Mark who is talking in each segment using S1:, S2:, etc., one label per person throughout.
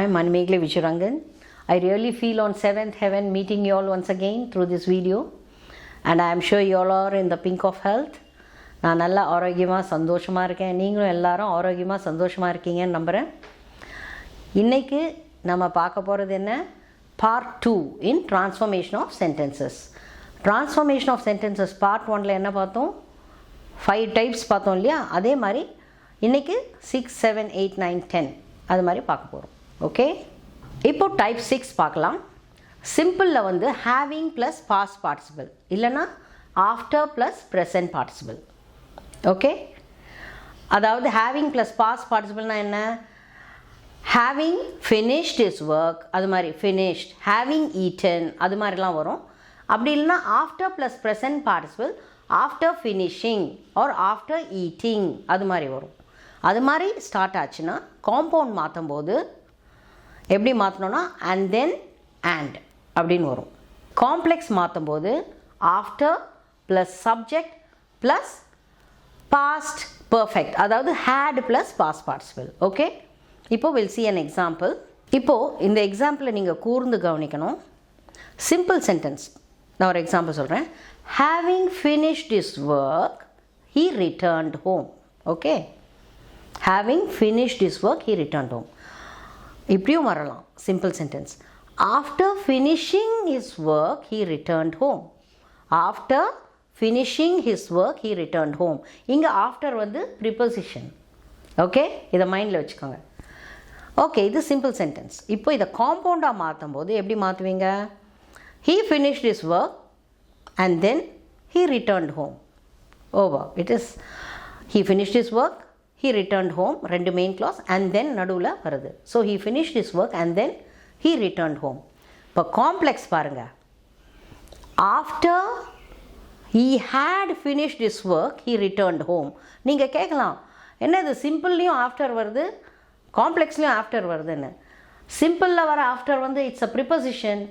S1: I'm Manimegli Vichurangan. I really feel on 7th heaven meeting you all once again through this video. And I am sure you all are in the pink of health. நான் நல்லா ஆரோக்கியமாக சந்தோஷமாக இருக்கேன். நீங்களும் எல்லாரும் ஆரோக்கியமாக சந்தோஷமாக இருக்கீங்கன்னு நம்புகிறேன். இன்றைக்கு நம்ம பார்க்க போகிறது என்ன? Part-2 in Transformation of Sentences. Transformation of Sentences Part 1ல என்ன பார்த்தோம்? 5 types பார்த்தோம் இல்லையா? அதே மாதிரி இன்றைக்கி 6, 7, 8, 9, 10 அது மாதிரி பார்க்க போகிறோம். ஓகே, இப்போ டைப் 6 பார்க்கலாம். சிம்பிளில் வந்து ஹேவிங் ப்ளஸ் பாஸ்ட் பார்ட்டிசிபிள் இல்லைன்னா after plus present participle. Okay, அதாவது ஹேவிங் ப்ளஸ் பாஸ்ட் பார்ட்டிசிபிள்னால் என்ன? ஹேவிங் ஃபினிஷ்ட் இஸ் ஒர்க், அது மாதிரி ஃபினிஷ்ட், ஹேவிங் ஈட்டன் அது மாதிரிலாம் வரும். அப்படி இல்லைன்னா after plus present participle after finishing or after eating அது மாதிரி வரும். அது மாதிரி ஸ்டார்ட் ஆச்சுன்னா காம்பவுண்ட் மாற்றும் போது எப்படி மாற்றணும்னா அண்ட் தென் அண்ட் அப்படின்னு வரும். காம்ப்ளெக்ஸ் மாற்றும் போது after plus subject plus past perfect, அதாவது had plus past participle. Okay, இப்போது வில் சி அன் எக்ஸாம்பிள். இப்போது இந்த எக்ஸாம்பிளை நீங்கள் கூர்ந்து கவனிக்கணும். Simple sentence. நான் ஒரு எக்ஸாம்பிள் சொல்கிறேன். Having finished his work he returned home. Okay, having finished his work he returned home. இப்படியும் வரலாம் simple sentence. After finishing his work he returned home. After finishing his work he returned home. இங்கே after வந்து preposition. Okay, இதை மைண்டில் வச்சுக்கோங்க. Okay, இது simple sentence. இப்போ இதை காம்பவுண்டாக மாற்றும் போது எப்படி மாற்றுவீங்க? he finished his work and then he returned home. over. It is he finished his work, he returned home, ரெண்டு மெயின் கிளாஸ், and then நடுவில் வருது. So he finished his work and then he returned home. இப்போ complex பாருங்கள். After he had finished his work he returned home. நீங்கள் கேட்கலாம், என்ன இது சிம்பிள்லேயும் after வருது காம்ப்ளெக்ஸ்லேயும் ஆஃப்டர் வருதுன்னு. சிம்பிளில் வர ஆஃப்டர் வந்து இட்ஸ் அ ப்ரிப்போசிஷன்,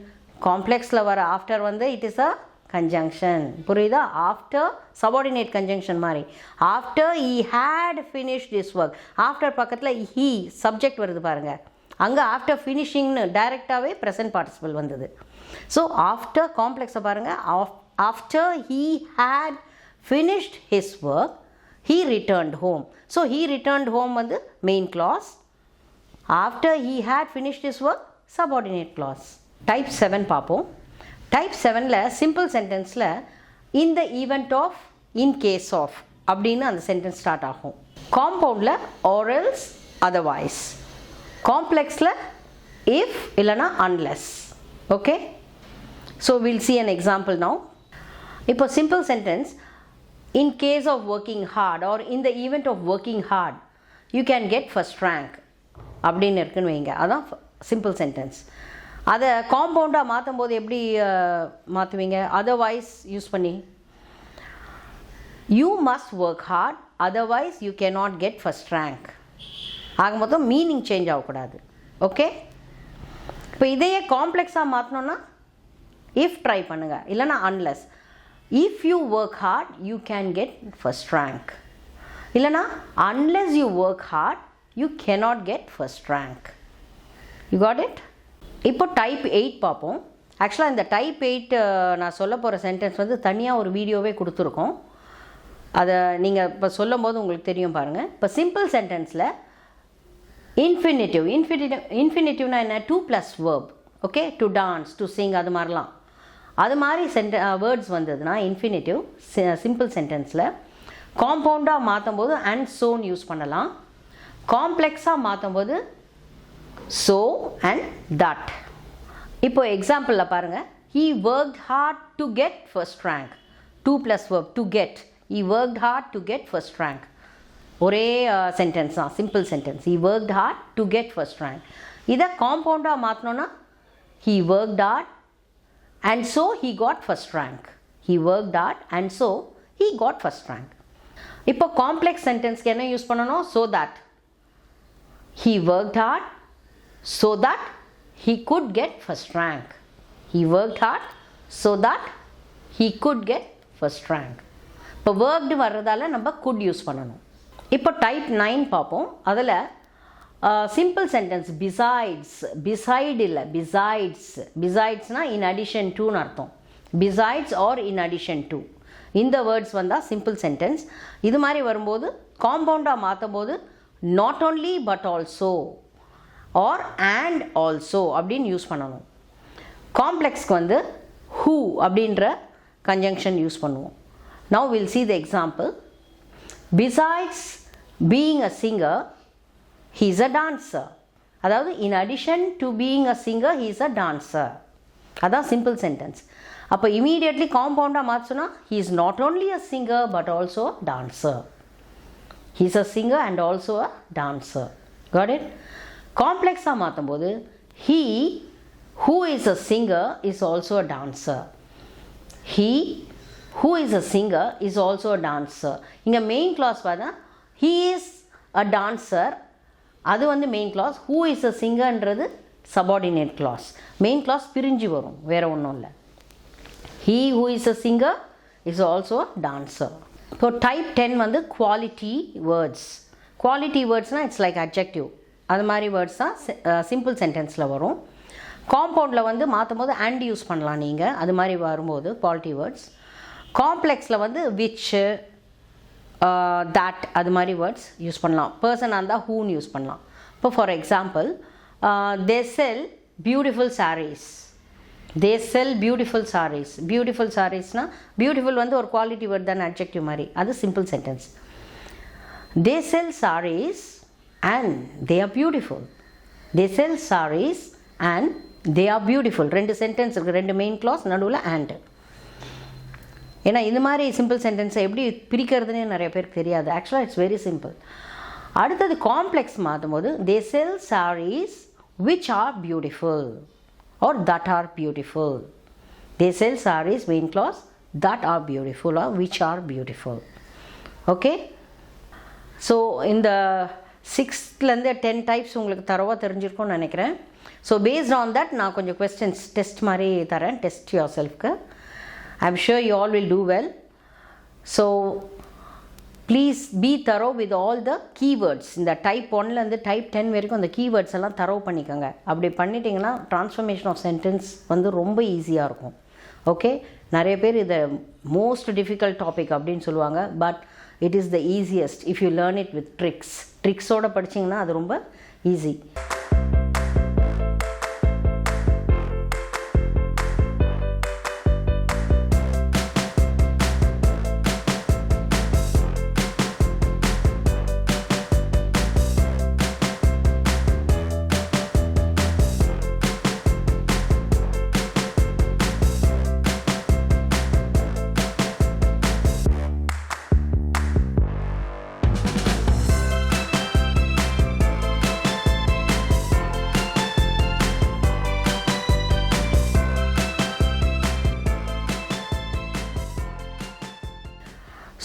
S1: காம்ப்ளெக்ஸில் வர ஆஃப்டர் வந்து இட் இஸ் அ கன்ஜங்ஷன். புரியுதா? ஆஃப்டர் சபார்டினேட் கன்ஜங்ஷன் மாதிரி. After he had finished his work, after பக்கத்தில் he சப்ஜெக்ட் வருது பாருங்கள். அங்கே ஆஃப்டர் ஃபினிஷிங்னு டைரெக்டாகவே ப்ரெசன்ட் பார்ட்டிசிபிள் வந்தது. ஸோ ஆஃப்டர் காம்ப்ளெக்ஸை பாருங்கள். After he had finished his work he returned home. So he returned home வந்து மெயின் கிளாஸ். ஆஃப்டர் he had finished his work subordinate clause. Type 7 பார்ப்போம். டைப் 7ல் சிம்பிள் சென்டென்ஸில் in the event of, in case of அப்படின்னு அந்த sentence start ஆகும். காம்பவுண்டில் or else, காம்ப்ளெக்ஸில் இஃப் இல்லைனா unless. Okay, so we'll see an example now. இப்போ simple sentence in case of working hard or in the event of working hard you can get first rank அப்படின்னு இருக்குன்னு வைங்க. அதான் simple sentence. அதை காம்பவுண்டாக மாற்றும் போது எப்படி மாற்றுவீங்க? அதர்வைஸ் யூஸ் பண்ணி you must work hard otherwise you cannot get first rank. ஆக மொத்தம் மீனிங் சேஞ்ச் ஆகக்கூடாது. ஓகே, இப்போ இதையே காம்ப்ளெக்ஸாக மாற்றணுன்னா இஃப் ட்ரை பண்ணுங்கள், இல்லைனா unless. If you work hard you can get first rank, இல்லைனா unless you work hard you cannot get first rank. You got it? இப்போ type 8 பார்ப்போம். ஆக்சுவலாக இந்த டைப் 8 நான் சொல்ல போகிற சென்டென்ஸ் வந்து தனியாக ஒரு வீடியோவே கொடுத்துருக்கோம். அதை நீங்கள் இப்போ சொல்லும் போது உங்களுக்கு தெரியும் பாருங்கள். இப்போ சிம்பிள் சென்டென்ஸில் இன்ஃபினிட்டிவ்னா என்ன? 2+ verb. Okay, to dance, to Singh அது மாதிரிலாம். அது மாதிரி வேர்ட்ஸ் வந்ததுன்னா இன்ஃபினிட்டிவ் சிம்பிள் சென்டென்ஸில் காம்பவுண்டாக மாற்றும் போது அண்ட் சோன்னு யூஸ் பண்ணலாம். காம்ப்ளெக்ஸாக மாற்றும் போது so and that. இப்போ எக்ஸாம்பிளில் பாருங்கள். he worked hard to get first rank. 2+ verb to get. he worked hard to get first rank. ஒரே சென்டென்ஸ் தான், simple sentence. he worked hard to get first rank. இதை காம்பவுண்டாக மாற்றினோன்னா he worked hard and so he got first rank. he worked hard and so he got first rank. இப்போ complex சென்டென்ஸ்க்கு என்ன use பண்ணணும்? so that. he worked hard so that he could get first rank. he worked hard so that he could get first rank. இப்போ worked வர்றதால நம்ம could use பண்ணணும். இப்போ type 9 பார்ப்போம். அதில் simple sentence besides beside illa besides na in addition to nu artham besides or in addition to இந்த words வந்தால் simple sentence. இது மாதிரி வரும்போது காம்பவுண்டாக மாற்றும் போது not only but also or and also அப்படின்னு யூஸ் பண்ணணும். காம்ப்ளெக்ஸ்க்கு வந்து ஹூ அப்படின்ற கன்ஜங்ஷன் யூஸ் பண்ணுவோம். Now will see the example. Besides being a singer, he is a dancer. அதாவது in addition to being a singer, he is a dancer. அதான் simple sentence. அப்போ immediately காம்பவுண்டாக மாற்றினா he is not only a singer but also a dancer. He is a singer and also a dancer. Got it? காம்ப்ளெக்ஸாக மாற்றும் போது he who is a singer is also a dancer. He who is a singer is also a dancer. இங்கே main clause பார்த்தா he is a dancer, அது வந்து main class. who is a singerன்றது subordinate clause. Main clause பிரிஞ்சு வரும், வேறு ஒன்றும் இல்லை. he who is a singer is also a dancer. So type 10 வந்து quality words. quality wordsனால் இட்ஸ் லைக் adjective. அது மாதிரி வேர்ட்ஸ் தான் சிம்பிள் சென்டென்ஸில் வரும். காம்பவுண்டில் வந்து மாற்றும் போது and யூஸ் பண்ணலாம் நீங்கள், அது மாதிரி வரும்போது quality words. காம்ப்ளெக்ஸில் வந்து which that அது மாதிரி வேர்ட்ஸ் யூஸ் பண்ணலாம். பர்சனாக இருந்தால் whoன்னு யூஸ் பண்ணலாம். இப்போ for example they sell beautiful sarees. they sell beautiful sarees. beautiful sareesனா beautiful வந்து ஒரு குவாலிட்டி வேர்ட் தான், adjective மாதிரி, அது simple sentence. they sell sarees and they are beautiful. they sell sarees and they are beautiful. ரெண்டு sentence இருக்குது, ரெண்டு main clause, நடுவில் and. ஏன்னா இது மாதிரி சிம்பிள் சென்டென்ஸை எப்படி பிரிக்கிறதுனே நிறைய பேருக்கு தெரியாது. ஆக்சுவலாக இட்ஸ் வெரி சிம்பிள். அடுத்தது காம்ப்ளெக்ஸ் மாற்றும் போது they sell sarees which are beautiful or that are beautiful. they sell sarees main clause that are beautiful or which are beautiful. okay, so இந்த 6லேருந்து 10 டைப்ஸ் உங்களுக்கு தரவாக தெரிஞ்சிருக்கும்னு நினைக்கிறேன். ஸோ பேஸ்ட் ஆன் தட் நான் கொஞ்சம் கொஸ்டின்ஸ் டெஸ்ட் மாதிரி தரேன், test your செல்ஃப்க்கு. I am sure you all will do well. So please be thorough with all the keywords. இந்த டைப் 1லேருந்து டைப் 10 வரைக்கும் அந்த கீவேர்ட்ஸ் எல்லாம் தரோ பண்ணிக்கோங்க. அப்படி பண்ணிட்டீங்கன்னா ட்ரான்ஸ்ஃபர்மேஷன் ஆஃப் சென்டென்ஸ் வந்து ரொம்ப ஈஸியாக இருக்கும். ஓகே, நிறைய பேர் இதை மோஸ்ட் டிஃபிகல்ட் டாபிக் அப்படின்னு சொல்லுவாங்க. But it is the easiest if you learn it with ட்ரிக்ஸோடு படிச்சிங்கன்னா அது ரொம்ப easy.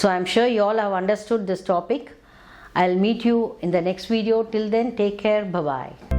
S1: So I am sure you all have understood this topic. I'll meet you in the next video. Till then, take care. Bye-bye.